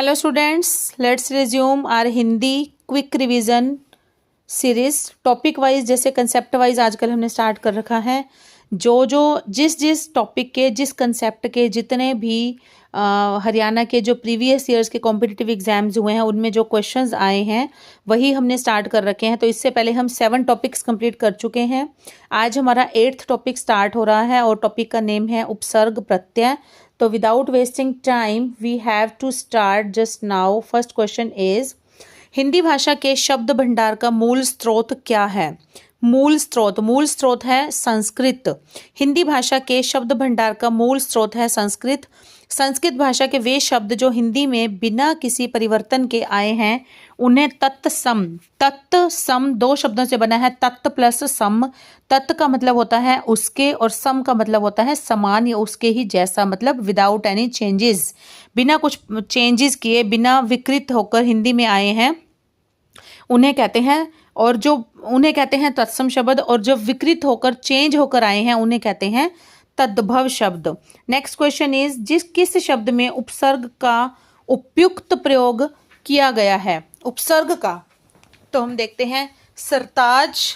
Hello students, let's resume our Hindi quick revision series. Topic wise जैसे concept wise आजकल हमने start कर रखा है। जिस टॉपिक के जिस कंसेप्ट के जितने भी हरियाणा के जो प्रीवियस ईयर्स के कॉम्पिटिटिव एग्जाम्स हुए हैं उनमें जो क्वेश्चंस आए हैं वही हमने स्टार्ट कर रखे हैं। तो इससे पहले हम 7 टॉपिक्स कंप्लीट कर चुके हैं। आज हमारा 8th टॉपिक स्टार्ट हो रहा है और टॉपिक का नेम है उपसर्ग प्रत्यय। तो without wasting time we have to start just now. First question is, Hindi भाषा के शब्द भंडार का मूल स्रोत क्या है? मूल स्रोत है संस्कृत। हिंदी भाषा के शब्द भंडार का मूल स्रोत है संस्कृत। संस्कृत भाषा के वे शब्द जो हिंदी में बिना किसी परिवर्तन के आए हैं उन्हें तत्सम 2 शब्दों से बना है। तत् प्लस सम। तत् का मतलब होता है उसके और सम का मतलब होता है समान या उसके ही जैसा, मतलब विदाउट एनी चेंजेस, बिना कुछ चेंजेस किए, बिना विकृत होकर हिंदी में आए हैं उन्हें कहते हैं। और जो उन्हें कहते हैं तत्सम शब्द, और जो विकृत होकर चेंज होकर आए हैं उन्हें कहते हैं तद्भव शब्द। नेक्स्ट क्वेश्चन इज, किस शब्द में उपसर्ग का उपयुक्त प्रयोग किया गया है? उपसर्ग का तो हम देखते हैं सरताज,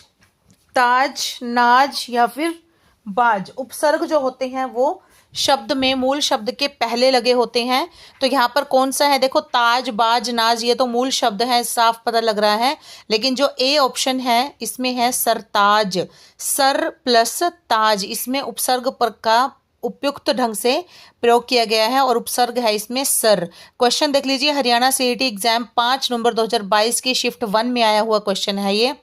ताज, नाज या फिर बाज। उपसर्ग जो होते हैं वो शब्द में मूल शब्द के पहले लगे होते हैं। तो यहाँ पर कौन सा है? देखो, ताज, बाज, नाज, ये तो मूल शब्द है, साफ पता लग रहा है। लेकिन जो ए ऑप्शन है इसमें है सरताज। सर प्लस ताज, इसमें उपसर्ग पर का उपयुक्त ढंग से प्रयोग किया गया है और उपसर्ग है इसमें सर। क्वेश्चन देख लीजिए, हरियाणा सीईटी एग्जाम 5 नवंबर 2022 की शिफ्ट 1 में आया हुआ क्वेश्चन है ये।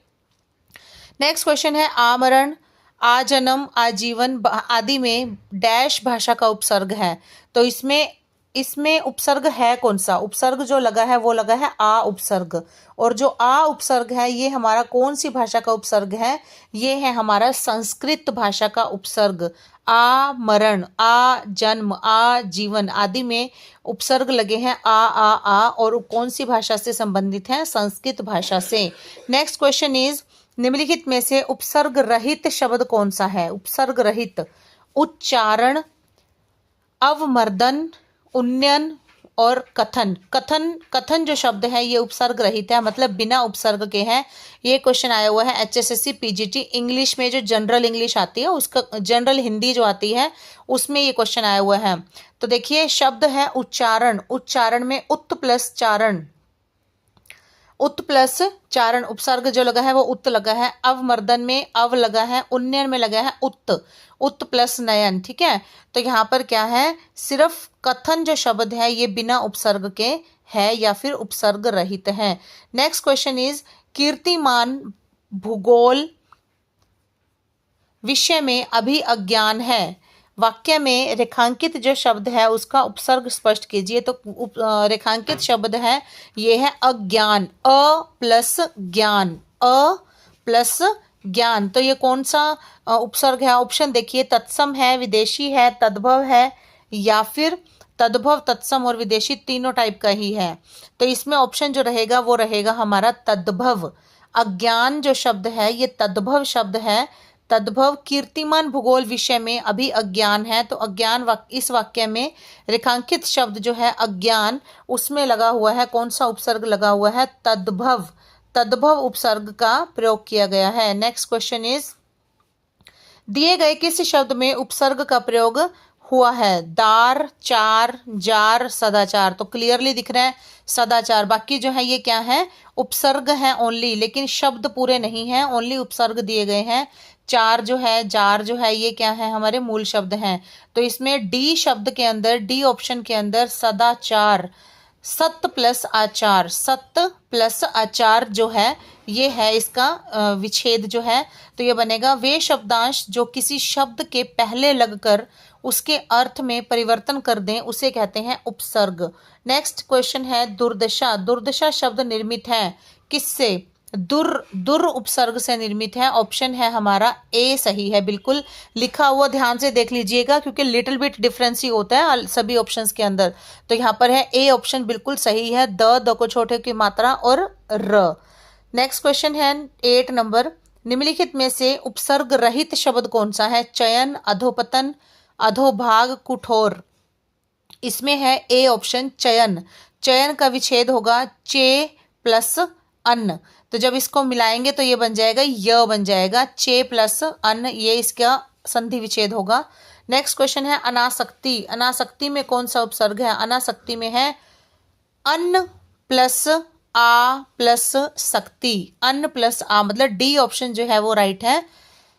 नेक्स्ट क्वेश्चन है, आमरण, आजन्म, आजीवन आदि में डैश भाषा का उपसर्ग है। तो इसमें उपसर्ग है कौन सा? उपसर्ग जो लगा है वो लगा है आ उपसर्ग। और जो आ उपसर्ग है ये हमारा कौन सी भाषा का उपसर्ग है? ये है हमारा संस्कृत भाषा का उपसर्ग। आ मरण, आ जन्म, आ जीवन आदि में उपसर्ग लगे हैं आ और कौन सी भाषा से संबंधित हैं? संस्कृत भाषा से। नेक्स्ट क्वेश्चन इज, निम्नलिखित में से उपसर्ग रहित शब्द कौन सा है? उपसर्ग रहित, उच्चारण, अवमर्दन, उन्नयन और कथन जो शब्द है ये उपसर्ग रहित है, मतलब बिना उपसर्ग के हैं। ये क्वेश्चन आया हुआ है HSSC PGT इंग्लिश में, जो जनरल इंग्लिश आती है उसका, जनरल हिंदी जो आती है उसमें ये क्वेश्चन आया हुआ है। तो देखिए, शब्द है उच्चारण। उच्चारण में उत प्लस चारण, उत प्लस चारण, उपसर्ग जो लगा है वो उत लगा है। अवमर्दन में अव लगा है, उन्नयन में लगा है उत प्लस नयन। ठीक है, तो यहाँ पर क्या है? सिर्फ कथन जो शब्द है ये बिना उपसर्ग के है या फिर उपसर्ग रहित है। नेक्स्ट क्वेश्चन इज, कीर्तिमान भूगोल विषय में अभी अज्ञान है। वाक्य में रेखांकित जो शब्द है उसका उपसर्ग स्पष्ट कीजिए। तो रेखांकित शब्द है ये है अज्ञान, अ प्लस ज्ञान, अ प्लस ज्ञान। तो ये कौन सा उपसर्ग है? ऑप्शन देखिए, तत्सम है, विदेशी है, तद्भव है, या फिर तद्भव, तत्सम और विदेशी तीनों टाइप का ही है। तो इसमें ऑप्शन जो रहेगा वो रहेगा हमारा तद्भव। अज्ञान जो शब्द है ये तद्भव शब्द है। तद्भव, कीर्तिमान भूगोल विषय में अभी अज्ञान है। तो अज्ञान इस वाक्य में रेखांकित शब्द जो है अज्ञान, उसमें लगा हुआ है कौन सा उपसर्ग? लगा हुआ है तद्भव। तद्भव उपसर्ग का प्रयोग किया गया है। नेक्स्ट क्वेश्चन इज, दिए गए किस शब्द में उपसर्ग का प्रयोग हुआ है? दार, चार, जार, सदाचार। तो क्लियरली दिख रहा है सदाचार। बाकी जो है ये क्या है? उपसर्ग है ओनली, लेकिन शब्द पूरे नहीं हैं, ओनली उपसर्ग दिए गए हैं। चार जो है, जार जो है, ये क्या है? हमारे मूल शब्द हैं। तो इसमें डी शब्द के अंदर, डी ऑप्शन के अंदर सदाचार, सत्य प्लस आचार, सत्य प्लस आचार जो है ये है इसका विच्छेद जो है। तो ये बनेगा वे शब्दांश जो किसी शब्द के पहले लगकर उसके अर्थ में परिवर्तन कर दें उसे कहते हैं उपसर्ग। नेक्स्ट क्वेश्चन है, दुर्दशा। दुर्दशा शब्द निर्मित है किससे? दुर उपसर्ग से निर्मित है। ऑप्शन है हमारा ए सही है। बिल्कुल लिखा हुआ ध्यान से देख लीजिएगा क्योंकि लिटिल बिट डिफरेंस ही होता है सभी ऑप्शंस के अंदर। तो यहाँ पर है ए ऑप्शन बिल्कुल सही है। द को छोटे की मात्रा और र। नेक्स्ट क्वेश्चन है 8 नंबर, निम्नलिखित में से उपसर्ग रहित शब्द कौन सा है? चयन, अधोपतन, अधोभाग, कुठोर। इसमें है ए ऑप्शन चयन। चयन का विच्छेद होगा चे प्लस अन्न, तो जब इसको मिलाएंगे तो ये बन जाएगा य बन जाएगा, चे प्लस अन्न, ये इसका संधि विच्छेद होगा। नेक्स्ट क्वेश्चन है अनासक्ति। अनासक्ति में कौन सा उपसर्ग है? अनासक्ति में है अन्न प्लस आ प्लस शक्ति, अन्न प्लस आ, मतलब डी ऑप्शन जो है वो राइट है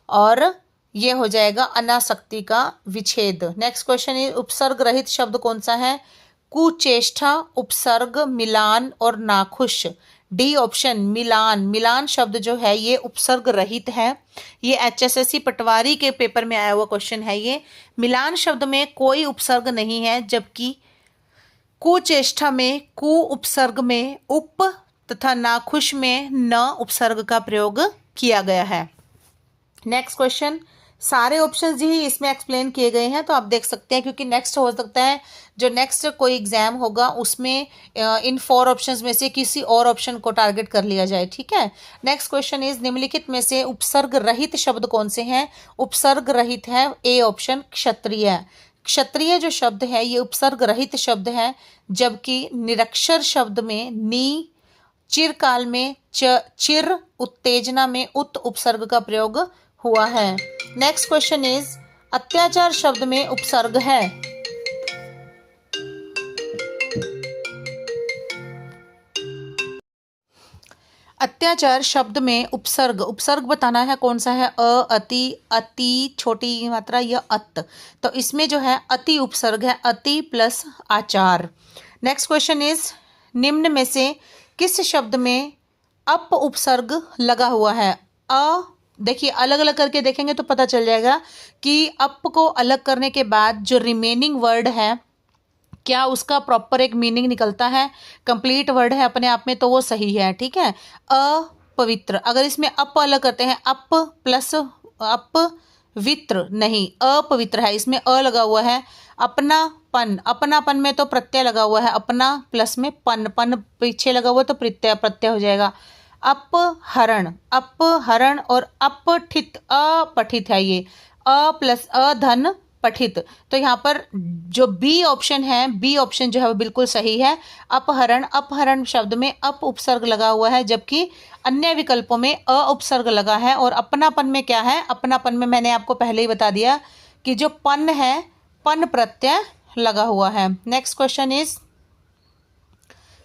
और ये हो जाएगा अनासक्ति का विच्छेद। नेक्स्ट क्वेश्चन है उपसर्ग रहित शब्द कौन सा है? कुचेष्टा, उपसर्ग, मिलान और नाखुश। डी ऑप्शन मिलान। मिलान शब्द जो है ये उपसर्ग रहित है। ये HSSC पटवारी के पेपर में आया हुआ क्वेश्चन है ये। मिलान शब्द में कोई उपसर्ग नहीं है, जबकि कुचेष्टा में कु उपसर्ग में उप तथा नाखुश में न उपसर्ग का प्रयोग किया गया है। नेक्स्ट क्वेश्चन, सारे ऑप्शंस ही इसमें एक्सप्लेन किए गए हैं, तो आप देख सकते हैं, क्योंकि नेक्स्ट हो सकता है जो नेक्स्ट कोई एग्जाम होगा उसमें इन 4 ऑप्शंस में से किसी और ऑप्शन को टारगेट कर लिया जाए, ठीक है। नेक्स्ट क्वेश्चन इज निम्नलिखित में से उपसर्ग रहित शब्द कौन से हैं? उपसर्ग रहित है ए ऑप्शन क्षत्रिय। क्षत्रिय जो शब्द है ये उपसर्ग रहित शब्द है, जबकि निरक्षर शब्द में नी, चिरकाल में चिर, उत्तेजना में उत उपसर्ग का प्रयोग हुआ है। नेक्स्ट क्वेश्चन इज अत्याचार शब्द में उपसर्ग है। अत्याचार शब्द में उपसर्ग, उपसर्ग बताना है कौन सा है? अ, अति, अति छोटी मात्रा या अत, तो इसमें जो है अति उपसर्ग है, अति प्लस आचार। नेक्स्ट क्वेश्चन इज निम्न में से किस शब्द में अप उपसर्ग लगा हुआ है? अ, देखिए अलग अलग करके देखेंगे तो पता चल जाएगा कि अप को अलग करने के बाद जो रिमेनिंग वर्ड है क्या उसका प्रॉपर एक मीनिंग निकलता है, कंप्लीट वर्ड है अपने आप में, तो वो सही है, ठीक है। अपवित्र, अगर इसमें अप अलग करते हैं, अप प्लस अपवित्र नहीं, अपवित्र है, इसमें अ लगा हुआ है। अपनापन, अपनापन में तो प्रत्यय लगा हुआ है, अपना प्लस में पन, पन पीछे लगा हुआ तो प्रत्यय, प्रत्यय हो जाएगा। अपहरण, अपहरण और अपठित, अपठित है ये, अ प्लस अधन पठित, तो यहाँ पर जो बी ऑप्शन है, बी ऑप्शन जो है वो बिल्कुल सही है, अपहरण। अपहरण शब्द में अप उपसर्ग लगा हुआ है, जबकि अन्य विकल्पों में अ उपसर्ग लगा है। और अपनापन में क्या है? अपनापन में मैंने आपको पहले ही बता दिया कि जो पन है, पन प्रत्यय लगा हुआ है। Next question is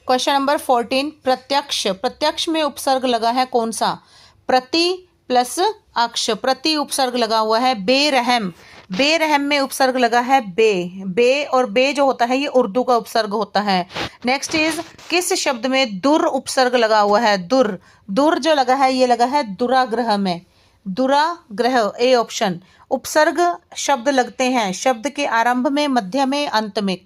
question number 14, प्रत्यक्ष। प्रत्यक्ष में उपसर्ग लगा है कौन सा? प्रति प्लस अक्ष, प्रति उपसर्ग लगा हुआ है। बेरहम, बेरहम में उपसर्ग लगा है बे, बे और बे जो होता है ये उर्दू का उपसर्ग होता है। नेक्स्ट इज किस शब्द में दुर उपसर्ग लगा हुआ है? दुर, दुर जो लगा है ये लगा है दुराग्रह में, दुराग्रह ए ऑप्शन। उपसर्ग शब्द लगते हैं शब्द के आरंभ में, मध्य में, अंत में,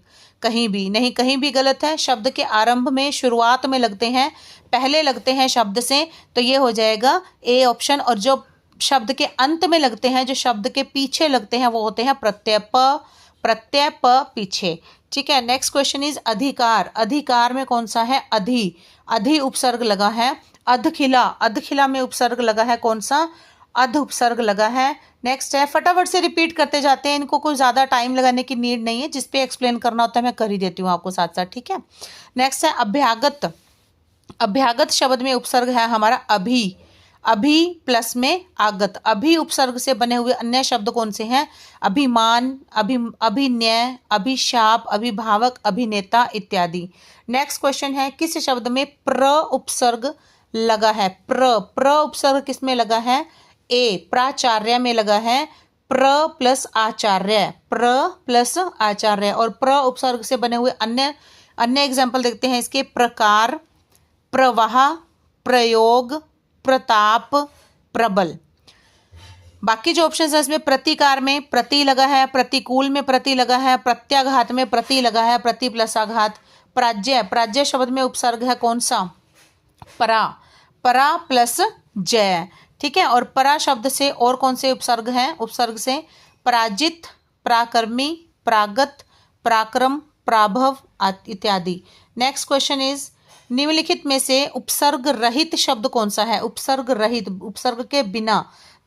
कहीं भी नहीं, कहीं भी गलत है। शब्द के आरंभ में, शुरुआत में लगते हैं, पहले लगते हैं शब्द से, तो ये हो जाएगा ए ऑप्शन। और जो शब्द के अंत में लगते हैं, जो शब्द के पीछे लगते हैं, वो होते हैं प्रत्यय, प, प्रत्यय प पीछे, ठीक है। नेक्स्ट क्वेश्चन इज अधिकार। अधिकार में कौन सा है? अधि, अधि उपसर्ग लगा है। अधखिला, अधखिला में उपसर्ग लगा है कौन सा? अध उपसर्ग लगा है। नेक्स्ट है, फटाफट से रिपीट करते जाते हैं, इनको कोई ज़्यादा टाइम लगाने की नीड नहीं है, जिस पे एक्सप्लेन करना होता है मैं कर ही देती हूँ आपको साथ साथ, ठीक है। नेक्स्ट है अभ्यागत। अभ्यागत शब्द में उपसर्ग है हमारा अभि, अभि प्लस में आगत। अभि उपसर्ग से बने हुए अन्य शब्द कौन से हैं? अभिमान, अभिनय, अभिशाप, अभिभावक, अभिनेता इत्यादि। नेक्स्ट क्वेश्चन है किस शब्द में प्र उपसर्ग लगा है? प्र, प्र उपसर्ग किस में लगा है? ए, प्राचार्य में लगा है। प्र प्लस आचार्य, प्र प्लस आचार्य। और प्र उपसर्ग से बने हुए अन्य एग्जाम्पल देखते हैं इसके, प्रकार, प्रवाह, प्रयोग, प्रताप, प्रबल। बाकी जो ऑप्शन है इसमें प्रतिकार में प्रति लगा है, प्रतिकूल में प्रति लगा है, प्रत्याघात में प्रति लगा है, प्रति प्लस आघात। पराजय, पराजय शब्द में उपसर्ग है कौन सा? परा, परा प्लस जय, ठीक है। और परा शब्द से और कौन से उपसर्ग हैं? उपसर्ग से पराजित, पराक्रमी, प्रागत, पराक्रम, प्राभव इत्यादि। नेक्स्ट क्वेश्चन इज निम्नलिखित में से उपसर्ग रहित शब्द कौन सा है? उपसर्ग रहित, उपसर्ग के बिना,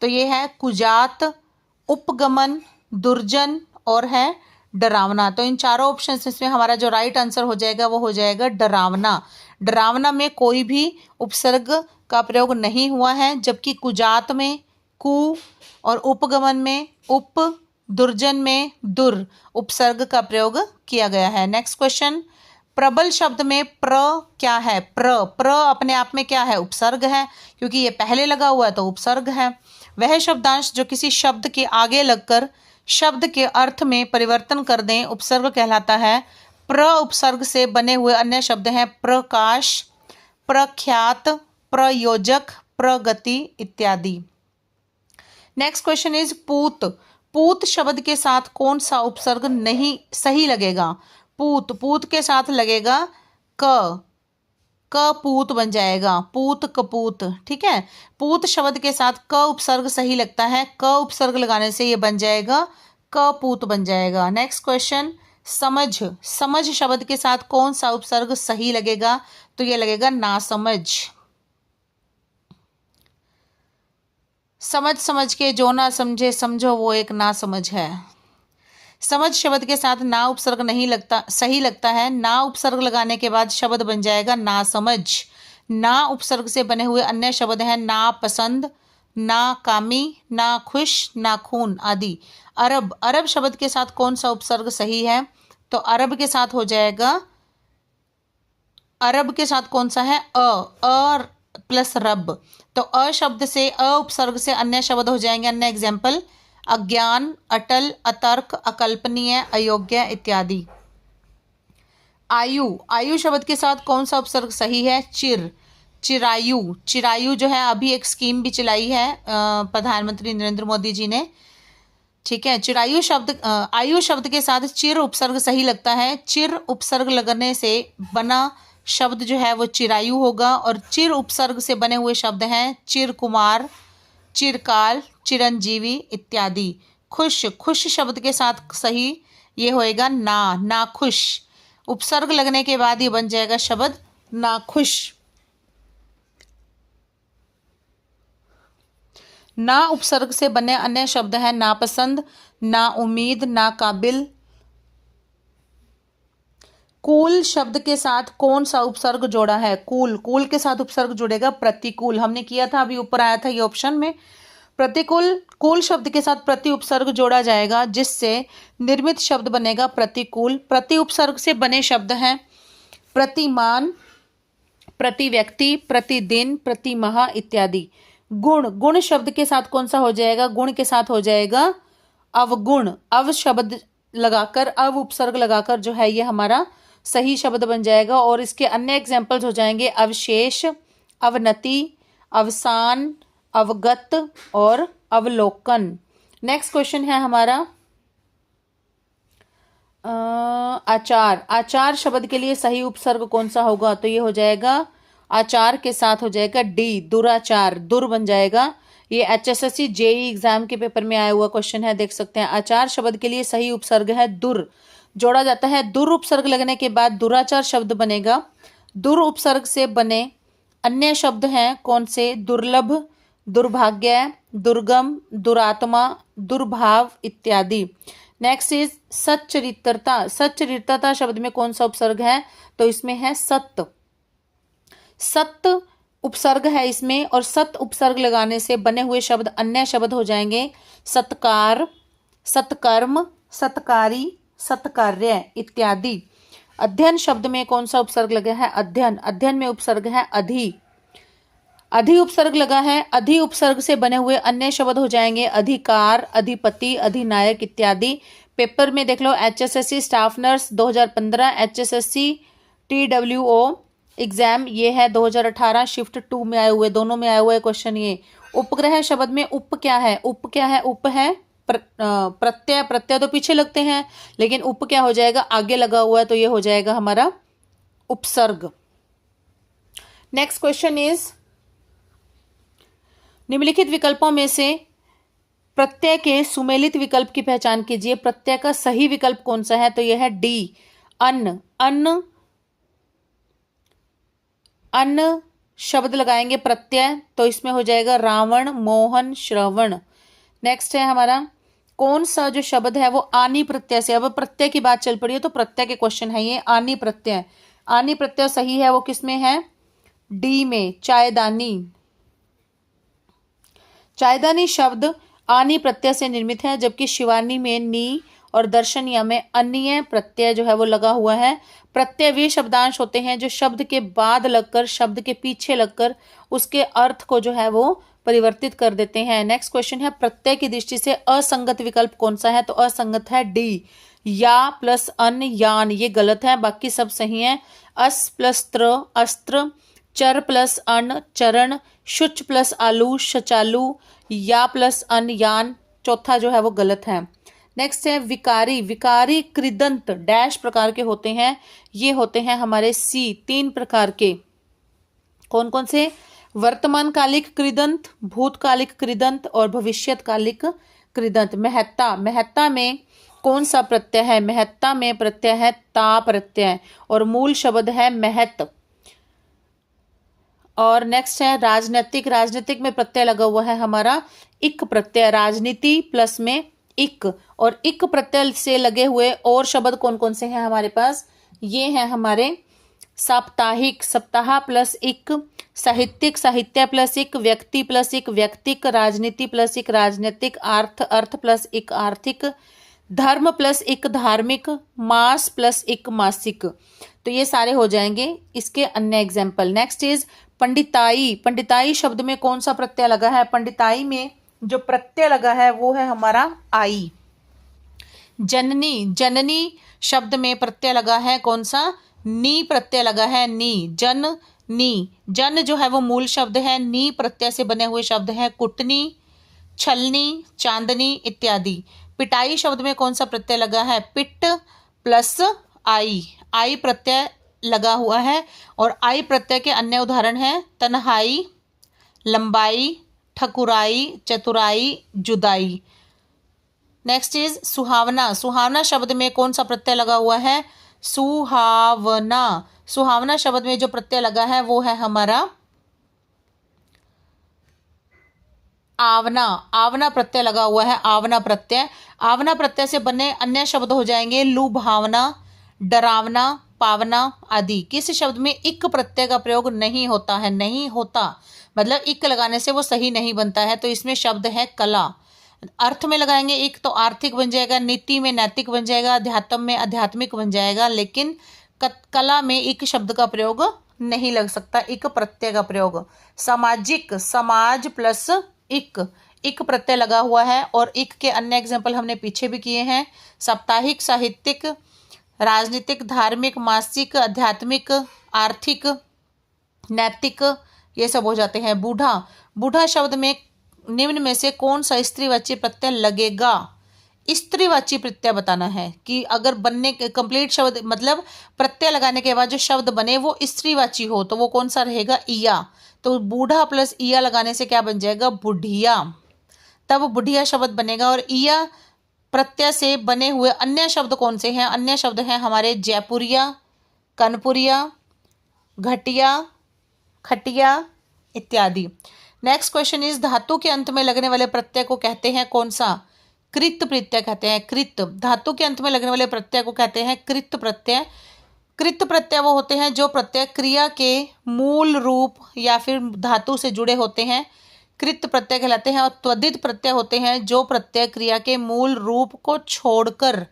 तो ये है कुजात, उपगमन, दुर्जन और है डरावना। तो इन चारों ऑप्शन इसमें हमारा जो राइट आंसर हो जाएगा वो हो जाएगा डरावना। डरावना में कोई भी उपसर्ग का प्रयोग नहीं हुआ है, जबकि कुजात में कु और उपगमन में उप, दुर्जन में दुर उपसर्ग का प्रयोग किया गया है। नेक्स्ट क्वेश्चन, प्रबल शब्द में प्र क्या है? प्र अपने आप में क्या है? उपसर्ग है, क्योंकि ये पहले लगा हुआ है तो उपसर्ग है। वह शब्दांश जो किसी शब्द के आगे लगकर शब्द के अर्थ में परिवर्तन कर दें उपसर्ग कहलाता है। प्र उपसर्ग से बने हुए अन्य शब्द हैं प्रकाश, प्रख्यात, प्रयोजक, प्रगति इत्यादि। नेक्स्ट क्वेश्चन इज पूत। पूत शब्द के साथ कौन सा उपसर्ग नहीं सही लगेगा? पूत के साथ लगेगा क, कपूत बन जाएगा, पूत कपूत। ठीक है, पूत शब्द के साथ क उपसर्ग सही लगता है, क उपसर्ग लगाने से ये बन जाएगा कपूत बन जाएगा। नेक्स्ट क्वेश्चन, समझ शब्द के साथ कौन सा उपसर्ग सही लगेगा? तो ये लगेगा नासमझ। समझ के जो ना समझे समझो वो एक नासमझ है। समझ शब्द के साथ ना उपसर्ग नहीं लगता, सही लगता है। ना उपसर्ग लगाने के बाद शब्द बन जाएगा नासमझ। ना उपसर्ग से बने हुए अन्य शब्द हैं ना पसंद, ना कामी, ना खुश, ना खून आदि। अरब शब्द के साथ कौन सा उपसर्ग सही है? तो अरब के साथ हो जाएगा, अरब के साथ कौन सा है? अ प्लस रब। तो अ शब्द से, अ उपसर्ग से अन्य शब्द हो जाएंगे। अन्य एग्जाम्पल, अज्ञान, अटल, अतर्क, अकल्पनीय, अयोग्य इत्यादि। आयु शब्द के साथ कौन सा उपसर्ग सही है? चिरायु जो है, अभी एक स्कीम भी चलाई है प्रधानमंत्री नरेंद्र मोदी जी ने। ठीक है, आयु शब्द के साथ चिर उपसर्ग सही लगता है। चिर उपसर्ग लगने से बना शब्द जो है वो चिरायु होगा, और चिर उपसर्ग से बने हुए शब्द हैं चिर कुमार, चिरकाल, चिरंजीवी इत्यादि। खुश शब्द के साथ सही ये होएगा ना खुश। उपसर्ग लगने के बाद ये बन जाएगा शब्द नाखुश। ना उपसर्ग से बने अन्य शब्द हैं नापसंद, ना उम्मीद, ना काबिल। कूल शब्द के साथ कौन सा उपसर्ग जोड़ा है? कूल के साथ उपसर्ग जुड़ेगा प्रतिकूल। हमने किया था, अभी ऊपर आया था ये ऑप्शन में। प्रतिकूल, कूल शब्द के साथ प्रति उपसर्ग जोड़ा जाएगा, जिससे निर्मित शब्द बनेगा प्रतिकूल। प्रति उपसर्ग से बने शब्द हैं प्रतिमान, प्रति व्यक्ति, प्रतिदिन, प्रति माह इत्यादि। गुण शब्द के साथ कौन सा हो जाएगा? गुण के साथ हो जाएगा अवगुण। अव शब्द लगाकर, अव उपसर्ग लगाकर जो है ये हमारा सही शब्द बन जाएगा। और इसके अन्य एग्जाम्पल्स हो जाएंगे अवशेष, अवनति, अवसान, अवगत और अवलोकन। नेक्स्ट क्वेश्चन है हमारा आचार शब्द के लिए सही उपसर्ग कौन सा होगा? तो ये हो जाएगा, आचार के साथ हो जाएगा डी, दुराचार, दुर बन जाएगा। ये HSSC JEE एग्जाम के पेपर में आया हुआ क्वेश्चन है, देख सकते हैं। आचार शब्द के लिए सही उपसर्ग है दुर, जोड़ा जाता है। दुर उपसर्ग लगने के बाद दुराचार शब्द बनेगा। दुर उपसर्ग से बने अन्य शब्द हैं कौन से? दुर्लभ, दुर्भाग्य, दुर्गम, दुरात्मा, दुर्भाव इत्यादि। नेक्स्ट इज सच्चरित्रता शब्द में कौन सा उपसर्ग है? तो इसमें है सत्य उपसर्ग है इसमें, और सत उपसर्ग लगाने से बने हुए शब्द अन्य शब्द हो जाएंगे सत्कार, सत्कर्म, सत्कारी, सत्कार्य इत्यादि। अध्ययन शब्द में कौन सा उपसर्ग लगा है? अध्ययन में उपसर्ग है अधि उपसर्ग लगा है। अधि उपसर्ग से बने हुए अन्य शब्द हो जाएंगे अधिकार, अधिपति, अधिनायक इत्यादि। पेपर में देख लो, HSSC staff nurse 2015, HSSC TWO exam ये है 2018, शिफ्ट 2 में आए हुए, दोनों में आया हुआ है क्वेश्चन ये। उपग्रह शब्द में उप क्या है? उप है प्रत्यय तो पीछे लगते हैं, लेकिन उप क्या हो जाएगा? आगे लगा हुआ है, तो ये हो जाएगा हमारा उपसर्ग। नेक्स्ट क्वेश्चन इज, निम्नलिखित विकल्पों में से प्रत्यय के सुमेलित विकल्प की पहचान कीजिए। प्रत्यय का सही विकल्प कौन सा है? तो यह है डी, अन्न शब्द लगाएंगे प्रत्यय, तो इसमें हो जाएगा रावण, मोहन, श्रवण। नेक्स्ट है हमारा कौन सा जो शब्द है वो आनी प्रत्यय से, अब प्रत्यय की बात चल पड़ी है तो प्रत्यय के क्वेश्चन है ये। आनी प्रत्यय, आनी प्रत्यय सही है वो किसमें है, डी में, चायदानी। चायदानी शब्द आनी प्रत्यय से निर्मित है, जबकि शिवानी में नी और दर्शनिया में अन्य प्रत्यय जो है वो लगा हुआ है। प्रत्यय वे शब्दांश होते हैं जो शब्द के बाद लगकर, शब्द के पीछे लगकर उसके अर्थ को जो है वो परिवर्तित कर देते हैं। नेक्स्ट क्वेश्चन है, प्रत्यय की दृष्टि से असंगत विकल्प कौन सा है, तो असंगत है डी, या प्लस अन, यान, ये गलत है, बाकी सब सही है। अस प्लस त्र, अस्त्र, चर प्लस अन, चरण, शुच प्लस आलू, शचालू, या प्लस अन, यान, चौथा जो है वो गलत है। नेक्स्ट है विकारी, विकारी कृदंत डैश प्रकार के होते हैं, ये होते हैं हमारे सी, 3 प्रकार के। कौन कौन से, वर्तमान कालिक कृदंत, भूतकालिक कृदंत और भविष्यकालिक कृदंत। महत्ता, महत्ता में कौन सा प्रत्यय है, महत्ता में प्रत्यय है ता प्रत्यय और मूल शब्द है महत। और नेक्स्ट है राजनीतिक, राजनीतिक में प्रत्यय लगा हुआ है हमारा इक प्रत्यय, राजनीति प्लस में इक, और इक प्रत्यय से लगे हुए और शब्द कौन कौन से हैं हमारे पास, ये हैं हमारे साप्ताहिक, सप्ताह प्लस इक, साहित्यिक, साहित्य प्लस इक, व्यक्ति प्लस इक, व्यक्तिक, राजनीति प्लस इक, राजनीतिक, अर्थ, अर्थ प्लस इक, आर्थिक, धर्म प्लस इक, धार्मिक, मास प्लस इक, मासिक। तो ये सारे हो जाएंगे इसके अन्य एग्जाम्पल। नेक्स्ट इज पंडिताई, पंडिताई शब्द में कौन सा प्रत्यय लगा है, पंडिताई में जो प्रत्यय लगा है वो है हमारा आई। जननी, जननी शब्द में प्रत्यय लगा है कौन सा, नी प्रत्यय लगा है, नी, जन नी, जन जो है वो मूल शब्द है, नी प्रत्यय से बने हुए शब्द हैं कुटनी, छलनी, चांदनी इत्यादि। पिटाई शब्द में कौन सा प्रत्यय लगा है, पिट प्लस आई, आई प्रत्यय लगा हुआ है, और आई प्रत्यय के अन्य उदाहरण हैं तन्हाई, लंबाई, ठकुराई, चतुराई, जुदाई। नेक्स्ट इज सुहावना, सुहावना शब्द में कौन सा प्रत्यय लगा हुआ है, सुहावना, सुहावना शब्द में जो प्रत्यय लगा है वो है हमारा आवना, आवना प्रत्यय लगा हुआ है, आवना प्रत्यय। आवना प्रत्यय से बने अन्य शब्द हो जाएंगे लुभावना, डरावना, पावना आदि। किस शब्द में इक प्रत्यय का प्रयोग नहीं होता है, नहीं होता मतलब इक लगाने से वो सही नहीं बनता है, तो इसमें शब्द है कला। अर्थ में लगाएंगे एक तो आर्थिक बन जाएगा, नीति में नैतिक बन जाएगा, अध्यात्म में आध्यात्मिक बन जाएगा, लेकिन कला में इक शब्द का प्रयोग नहीं लग सकता, इक प्रत्यय का प्रयोग। सामाजिक, समाज प्लस इक, इक प्रत्यय लगा हुआ है, और इक के अन्य एग्जाम्पल हमने पीछे भी किए हैं, साप्ताहिक, साहित्यिक, राजनीतिक, धार्मिक, मासिक, आध्यात्मिक, आर्थिक, नैतिक, ये सब हो जाते हैं। बूढ़ा, बूढ़ा शब्द में निम्न में से कौन सा स्त्रीवाची प्रत्यय लगेगा, स्त्रीवाची प्रत्यय बताना है कि अगर बनने के कंप्लीट शब्द मतलब प्रत्यय लगाने के बाद जो शब्द बने वो स्त्रीवाची हो तो वो कौन सा रहेगा, इया। तो बूढ़ा प्लस इया लगाने से क्या बन जाएगा, बुढ़िया, तब बुढ़िया शब्द बनेगा। और इया प्रत्यय से बने हुए अन्य शब्द कौन से हैं, अन्य शब्द हैं हमारे जयपुरिया, कनपुरिया, घटिया, खटिया इत्यादि। नेक्स्ट क्वेश्चन इज धातु के अंत में लगने वाले प्रत्यय को कहते हैं कौन सा, कृत प्रत्यय कहते हैं, कृत। धातु के अंत में लगने वाले प्रत्यय को कहते हैं कृत प्रत्यय। कृत प्रत्यय वो होते हैं जो प्रत्यय क्रिया के मूल रूप या फिर धातु से जुड़े होते हैं, कृत प्रत्यय कहलाते हैं। और त्वदित प्रत्यय होते हैं जो प्रत्यय क्रिया के मूल रूप को छोड़कर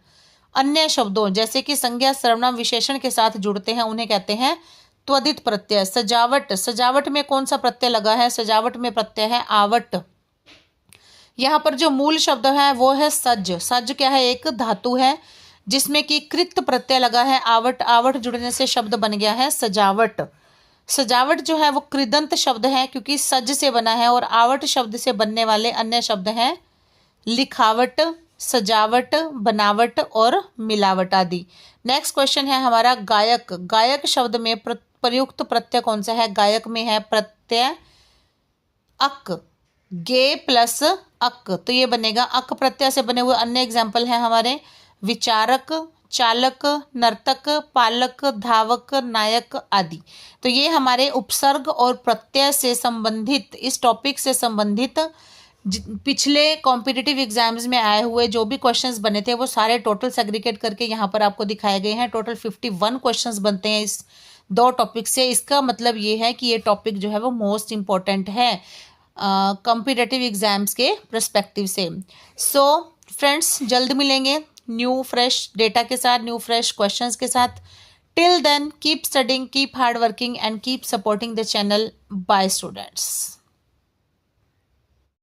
अन्य शब्दों जैसे कि संज्ञा, सर्वनाम, विशेषण के साथ जुड़ते हैं, उन्हें कहते हैं त्वदित प्रत्यय। सजावट, सजावट में कौन सा प्रत्यय लगा है, सजावट में प्रत्यय है आवट। यहाँ पर जो मूल शब्द है वो है सज, सज क्या है, एक धातु है जिसमें कि कृत प्रत्यय लगा है आवट, आवट जुड़ने से शब्द बन गया है सजावट। सजावट जो है वो कृदंत शब्द है क्योंकि सज से बना है, और आवट शब्द से बनने वाले अन्य शब्द हैं लिखावट, सजावट, बनावट और मिलावट आदि। नेक्स्ट क्वेश्चन है हमारा गायक, गायक शब्द में प्रयुक्त प्रत्यय कौन सा है, गायक में है प्रत्यय अक, गे प्लस अक, तो ये बनेगा अक प्रत्यय से बने हुए अन्य एग्जाम्पल हैं हमारे विचारक, चालक, नर्तक, पालक, धावक, नायक आदि। तो ये हमारे उपसर्ग और प्रत्यय से संबंधित, इस टॉपिक से संबंधित पिछले कॉम्पिटिटिव एग्जाम्स में आए हुए जो भी क्वेश्चंस बने थे वो सारे टोटल सेग्रीगेट करके यहाँ पर आपको दिखाए गए हैं। टोटल 51 क्वेश्चंस बनते हैं इस 2 टॉपिक से। इसका मतलब ये है कि ये टॉपिक जो है वो मोस्ट इम्पॉर्टेंट है कॉम्पिटिटिव एग्जाम्स के पर्सपेक्टिव से। सो फ्रेंड्स, जल्द मिलेंगे न्यू फ्रेश डेटा के साथ, न्यू फ्रेश क्वेश्चंस के साथ। Till then keep studying, keep hard working and keep supporting the channel bye students.